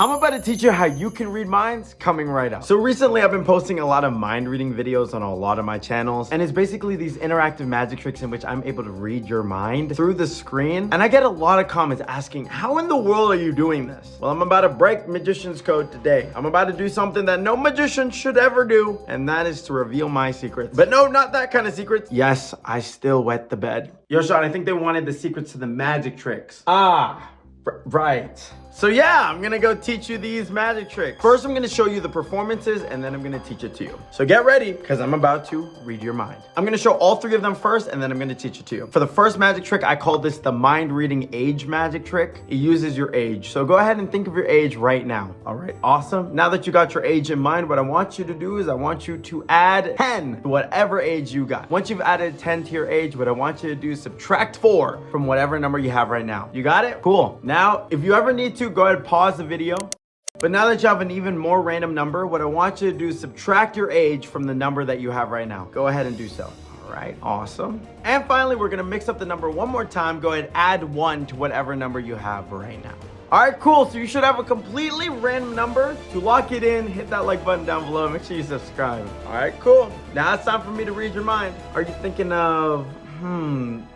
I'm about to teach you how you can read minds coming right up. So recently I've been posting a lot of mind reading videos on a lot of my channels, and it's basically these interactive magic tricks in which I'm able to read your mind through the screen. And I get a lot of comments asking, how in the world are you doing this? Well, I'm about to break magician's code today. I'm about to do something that no magician should ever do, and that is to reveal my secrets. But no, not that kind of secrets. Yes, I still wet the bed. Yo, Sean, I think they wanted the secrets to the magic tricks. Right. So yeah, I'm gonna go teach you these magic tricks. First, I'm gonna show you the performances, and then I'm gonna teach it to you. So get ready, because I'm about to read your mind. I'm gonna show all three of them first, and then I'm gonna teach it to you. For the first magic trick, I call this the mind reading age magic trick. It uses your age. So go ahead and think of your age right now. All right, awesome. Now that you got your age in mind, what I want you to do is I want you to add 10 to whatever age you got. Once you've added 10 to your age, what I want you to do is subtract 4 from whatever number you have right now. You got it? Cool. Now, if you ever need to, go ahead and pause the video. But now that you have an even more random number, what I want you to do is subtract your age from the number that you have right now. Go ahead and do so. All right, awesome. And finally, we're gonna mix up the number one more time. Go ahead and add 1 to whatever number you have right now. All right, cool. So you should have a completely random number. To lock it in, hit that like button down below. Make sure you subscribe. All right, cool. Now it's time for me to read your mind. Are you thinking of,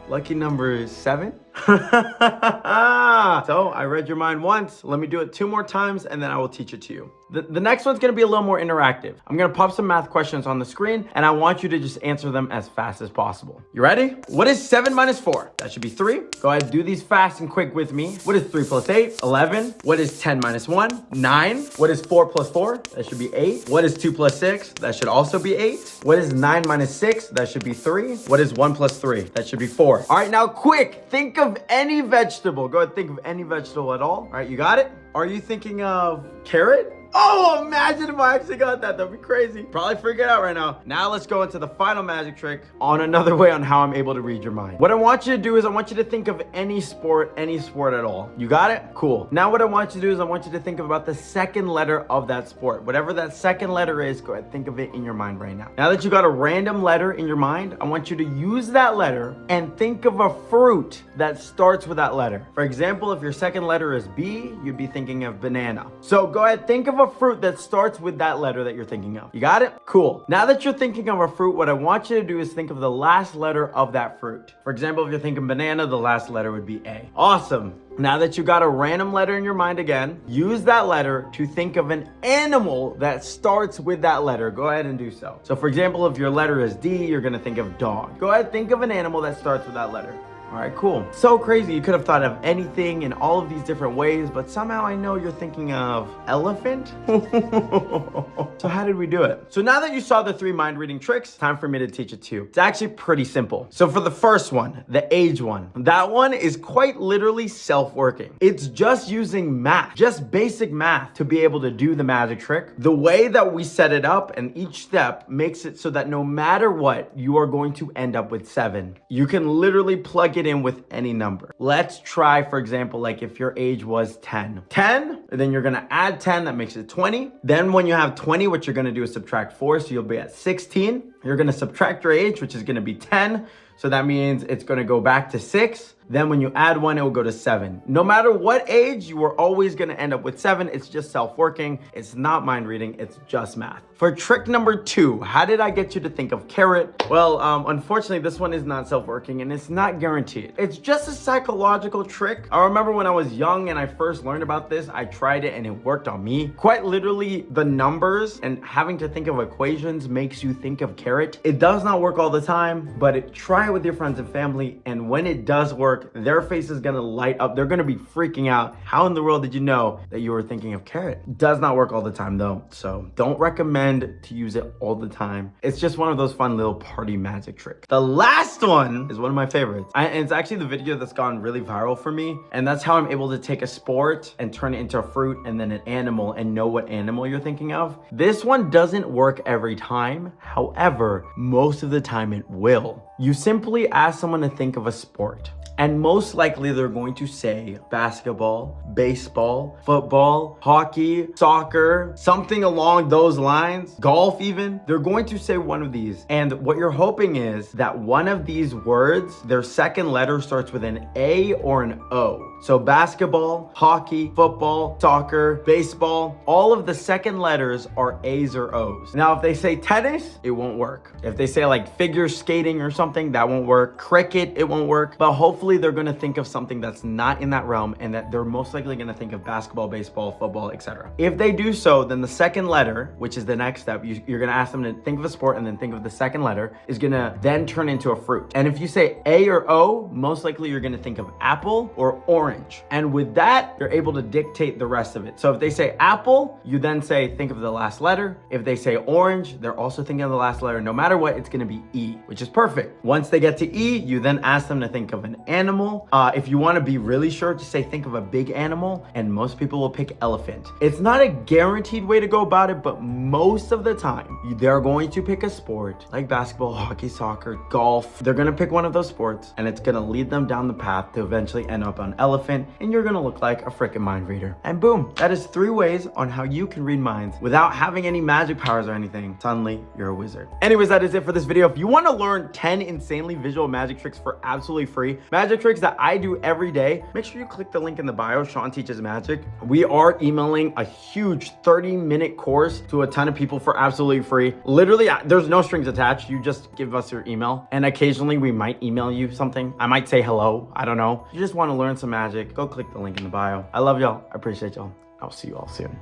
lucky number 7? So I read your mind once. Let me do it 2 more times, and then I will teach it to you. The next one's gonna be a little more interactive. I'm gonna pop some math questions on the screen, and I want you to just answer them as fast as possible. You ready? What is 7 minus 4? That should be 3. Go ahead, do these fast and quick with me. What is 3 plus 8? 11. What is 10 minus 1? 9. What is 4 plus 4? That should be 8. What is 2 plus 6? That should also be 8. What is 9 minus 6? That should be 3. What is 1 plus 3? That should be 4. All right, now quick, think of any vegetable. Go ahead, think of any vegetable at all. All right, you got it? Are you thinking of carrot? Oh, imagine if I actually got that. That'd be crazy. Probably freak it out right now. Now let's go into the final magic trick on another way on how I'm able to read your mind. What I want you to do is I want you to think of any sport at all. You got it? Cool. Now what I want you to do is I want you to think about the second letter of that sport. Whatever that second letter is, go ahead, think of it in your mind right now. Now that you got a random letter in your mind, I want you to use that letter and think of a fruit that starts with that letter. For example, if your second letter is B, you'd be thinking of banana. So go ahead, think of a fruit that starts with that letter that you're thinking of. You got it? Cool. Now that you're thinking of a fruit, what I want you to do is think of the last letter of that fruit. For example, if you're thinking banana, the last letter would be A. Awesome. Now that you got a random letter in your mind again, use that letter to think of an animal that starts with that letter. Go ahead and do so. So for example, if your letter is D, you're gonna think of dog. Go ahead, think of an animal that starts with that letter. All right, cool. So crazy. You could have thought of anything in all of these different ways, but somehow I know you're thinking of elephant. So how did we do it? So now that you saw the 3 mind reading tricks, time for me to teach it to you. It's actually pretty simple. So for the first one, the age one, that one is quite literally self-working. It's just using math, just basic math to be able to do the magic trick. The way that we set it up and each step makes it so that no matter what, you are going to end up with 7. You can literally plug it in with any number. Let's try, for example, like if your age was 10. 10, then you're gonna add 10, that makes it 20. Then when you have 20, what you're gonna do is subtract 4, so you'll be at 16. You're gonna subtract your age, which is gonna be 10. So that means it's gonna go back to 6. Then when you add 1, it will go to 7. No matter what age, you are always gonna end up with 7. It's just self-working. It's not mind reading, it's just math. For trick number 2, how did I get you to think of carrot? Well, unfortunately, this one is not self-working and it's not guaranteed. It's just a psychological trick. I remember when I was young and I first learned about this, I tried it and it worked on me. Quite literally, the numbers and having to think of equations makes you think of carrot. It does not work all the time, but try it with your friends and family, and when it does work, their face is gonna light up. They're gonna be freaking out. How in the world did you know that you were thinking of carrot? Does not work all the time though, so don't recommend to use it all the time. It's just one of those fun little party magic tricks. The last one is one of my favorites. And it's actually the video that's gone really viral for me, and that's how I'm able to take a sport and turn it into a fruit and then an animal and know what animal you're thinking of. This one doesn't work every time. However, most of the time it will. You simply ask someone to think of a sport. And And most likely they're going to say basketball, baseball, football, hockey, soccer, something along those lines, golf even. They're going to say one of these. And what you're hoping is that one of these words, their second letter starts with an A or an O. So basketball, hockey, football, soccer, baseball, all of the second letters are A's or O's. Now, if they say tennis, it won't work. If they say like figure skating or something, that won't work. Cricket, it won't work. But hopefully they're gonna think of something that's not in that realm and that they're most likely gonna think of basketball, baseball, football, etc. If they do so, then the second letter, which is the next step, you're gonna ask them to think of a sport and then think of the second letter, is gonna then turn into a fruit. And if you say A or O, most likely you're gonna think of apple or orange. And with that, you're able to dictate the rest of it. So if they say apple, you then say, think of the last letter. If they say orange, they're also thinking of the last letter. No matter what, it's gonna be E, which is perfect. Once they get to E, you then ask them to think of an animal. If you wanna be really sure, just say, think of a big animal, and most people will pick elephant. It's not a guaranteed way to go about it, but most of the time, they're going to pick a sport like basketball, hockey, soccer, golf. They're gonna pick one of those sports, and it's gonna lead them down the path to eventually end up on elephant, and you're gonna look like a freaking mind reader. And boom, that is 3 ways on how you can read minds without having any magic powers or anything. Suddenly, you're a wizard. Anyways, that is it for this video. If you wanna learn 10 insanely visual magic tricks for absolutely free, magic tricks that I do every day, make sure you click the link in the bio, Sean Teaches Magic. We are emailing a huge 30-minute course to a ton of people for absolutely free. Literally, there's no strings attached. You just give us your email, and occasionally we might email you something. I might say hello, I don't know. You just wanna learn some magic, go click the link in the bio. I love y'all, I appreciate y'all. I'll see you all soon.